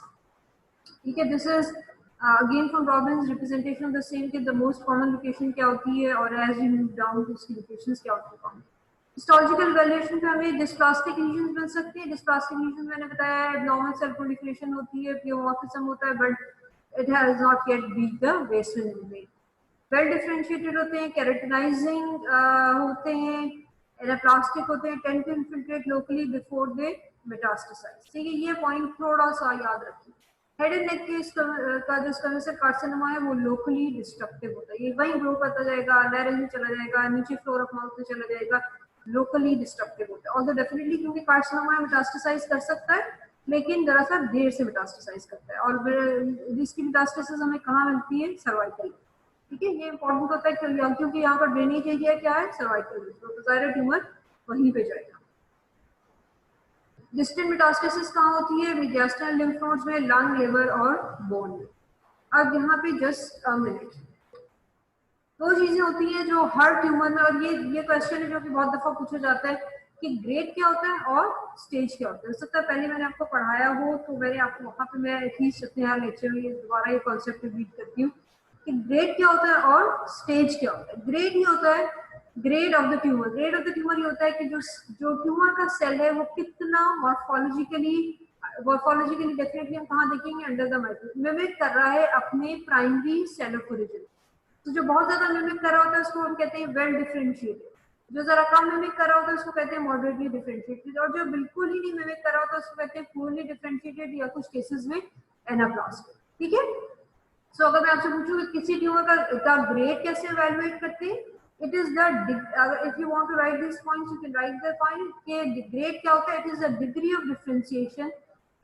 ठीक है। This is again from Robbins representation of the same कि द मोस्ट कॉमन लोकेशन क्या होती है और as you move down to उसकी लोकेशंस क्या होती है। हिस्टोलॉजिकल वैल्यूएशन पे हमें डिस्प्लास्टिक लीजन बन सकती है। डिस्प्लास्टिक लीजन मैंने बताया है एब्नॉर्मल सेल प्रोलिफरेशन होती है, प्लियोमॉर्फिज्म होता है, but it has not yet beat the basement membrane. Well differentiated होते हैं, केराटिनाइजिंग होते हैं, एनाप्लास्टिक होते हैं, tend to infiltrate locally before they metastasise, ठीक है। ये पॉइंट थोड़ा सा याद रखिए। हेड एंड नेक का जो स्क्वेमोस सेल कार्सिनोमा है वो लोकली डिस्ट्रक्टिव होता है, ये वहीं ग्रो करता जाएगा, लैरल में चला जाएगा, नीचे फ्लोर ऑफ माउथ में चला जाएगा, लोकली डिस्ट्रक्टिव होता है। ऑल्दो डेफिनेटली क्योंकि कार्सिनोमा मेटास्टेसाइज कर सकता है लेकिन दरअसल देर से मेटास्टेसाइज करता है, और इसकी मेटास्टेसिस हमें कहाँ मिलती है, सर्वाइकल, ठीक है। ये इंपॉर्टेंट होता है क्योंकि यहाँ पर ड्रेनेज एरिया क्या है, सर्वाइकल, तो जाहिर ट्यूमर वहीं पे जाएगा। डिस्टेंट मेटास्टेसिस कहाँ होती है, मीडियास्टल लिम्फ नोड्स में, लंग, लिवर और बोन में। अब यहाँ पे जस्ट अ मिनट, दो चीजें होती हैं जो हर ट्यूमर में, और ये क्वेश्चन है जो कि बहुत दफा पूछा जाता है कि ग्रेड क्या होता है और स्टेज क्या होता है। हो सकता है पहले मैंने आपको पढ़ाया हो, तो मैंने आपको वहां पे मैं एटलीस्ट अपने यहाँ लेक्चर में दोबारा ये कॉन्सेप्ट रिपीट करती हूँ कि ग्रेड क्या होता है और स्टेज क्या होता है। ग्रेड ही होता है grade of the tumour. Grade of the tumour ये होता है कि जो ट्यूमर का सेल है वो कितना मॉर्फोलॉजिकली डेफिनेटली हम कहाँ देखेंगे, अंडर द माइक्रोस्कोप, मिमिक कर रहा है अपने प्राइमरी सेल ऑफ ओरिजिन। तो जो बहुत ज्यादा मिमिक कर रहा होता है उसको हम कहते हैं वेल डिफरेंशिएटेड, जो जरा कम मिमिक कर रहा होता है उसको कहते हैं मॉडरेटली डिफरेंशिएटेड, और जो बिल्कुल ही नहीं मिमिक कर रहा होता है उसको कहते हैं पुअरली डिफरेंशिएटेड या कुछ केसेस में एनाप्लास्टिक। ठीक है। सो अगर मैं आपसे पूछूं कि किसी ट्यूमर का ग्रेड कैसे इवैल्यूएट करते हैं, it is the, if you want to write this points you can write the point कि ग्रेड क्या होता है, it is the degree of differentiation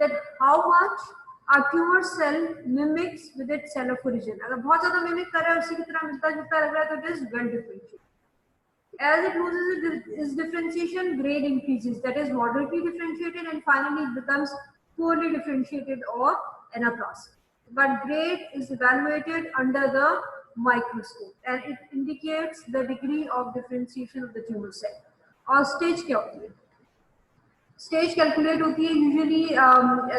that how much a tumor cell mimics with its cell of origin। अगर बहुत ज्यादा mimic कर रहा है, उसी की तरह मिलता जुलता लग रहा है, तो it is well differentiated। As it loses its differentiation, grade increases, that is moderately differentiated, and finally it becomes poorly differentiated or anaplastic. But grade is evaluated under the microscope and it indicates the degree of differentiation of the tumor cell। और stage क्या होती है? Stage calculate होती है usually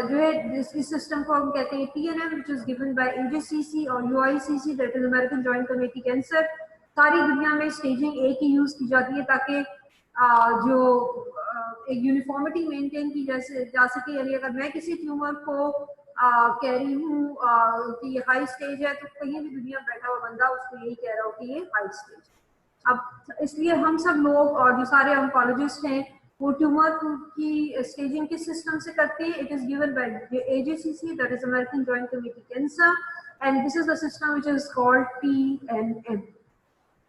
जो है इस system को हम कहते हैं TNM, which is given by AJCC और UICC, that is American joint committee cancer. सारी दुनिया में स्टेजिंग एक ही यूज की जाती है ताकि जो एक यूनिफॉर्मिटी मेंटेन की जा सके। यानी अगर मैं किसी ट्यूमर को कह रही हूँ कि ये हाई स्टेज है, तो कहीं भी दुनिया में बैठा हुआ बंदा उसको यही कह रहा हो कि ये हाई स्टेज। अब इसलिए हम सब लोग और जो सारे ऑन्कोलॉजिस्ट हैं वो ट्यूमर की स्टेजिंग किस सिस्टम से करते हैं? It is given by AJCC, that is American joint committee cancer, and this is the system which is called TNM।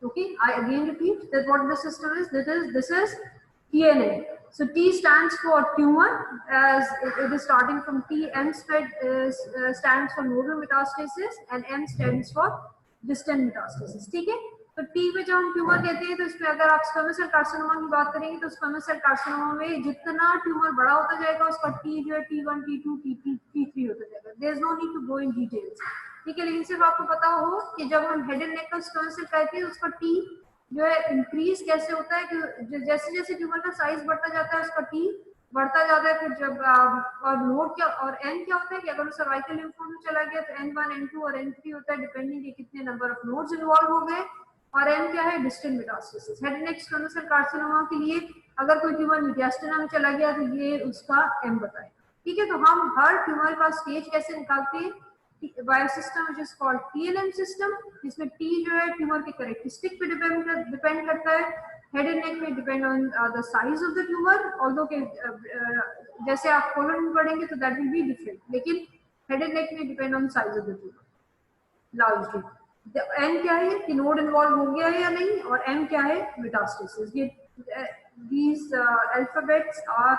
Okay, I again repeat that what the system is. This is TNM. So T stands for tumor, as it is starting from T. M stands for nodal metastasis, and M stands for distant metastasis। ठीक है। तो T में जब हम tumour कहते हैं, तो इसमें अगर आप स्क्वेमस सेल कार्सिनोमा की बात करेंगे, तो स्क्वेमस सेल कार्सिनोमा में जितना ट्यूमर बड़ा होता जाएगा उसका T जो है T1, T2, T3 होता जाएगा। There is no need to go in details. ठीक है। लेकिन सिर्फ आपको पता हो कि जब हम हेड एंड नेक का स्क्वेमस सेल कहते हैं, उसका T जो है इंक्रीज कैसे होता है कि जैसे जैसे ट्यूमर का साइज बढ़ता जाता है उसका T बढ़ता जाता है। फिर जब और नोड क्या और N क्या होता है कि अगर सर्वाइकल लिम्फ नोड में चला गया तो N1, N2 और N3 होता है, डिपेंडिंग कि कितने नंबर ऑफ नोड्स इन्वॉल्व हो गए। और M क्या है? Distant metastasis. Head and neck squamous cell carcinoma के लिए अगर कोई ट्यूमर मीडियास्टिना में चला गया तो ये उसका M बताए। ठीक है। तो हम हर ट्यूमर का स्टेज कैसे निकालते हैं? by a system which is called TNM system, जिसमें T जो है ट्यूमर के कैरेक्टरिस्टिक पे डिपेंड करता है। हेड एंड नेक में depend on the size of the tumour, although के जैसे आप कोलन में पढ़ेंगे तो दैट विल बी डिफरेंट, लेकिन हेड एंड नेक में depend on size of the tumour largely. N क्या है कि नोड इन्वॉल्व हो गया है या नहीं, और M क्या है? मेटास्टेसिस। ये these alphabets are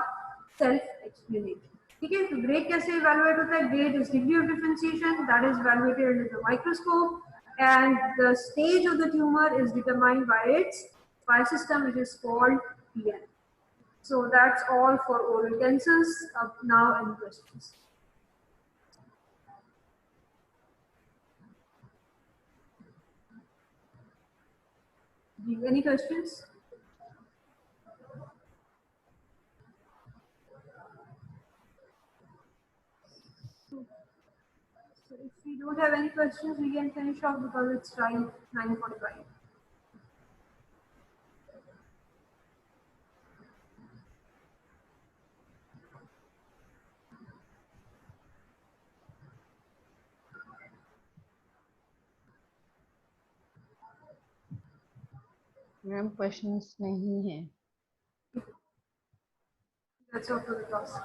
self explanatory। ठीक है। तो ग्रेड कैसे इवैल्यूएट होता है? Grade is degree of differentiation, that is evaluated under the microscope, and the stage of the tumour is determined by it's by a system which is called TN। So that's all for oral cancers. Up now, any questions? Any questions? So if we don't have any questions, we can finish off because it's time 9:45. Ma'am questions नहीं है। That's all for the class.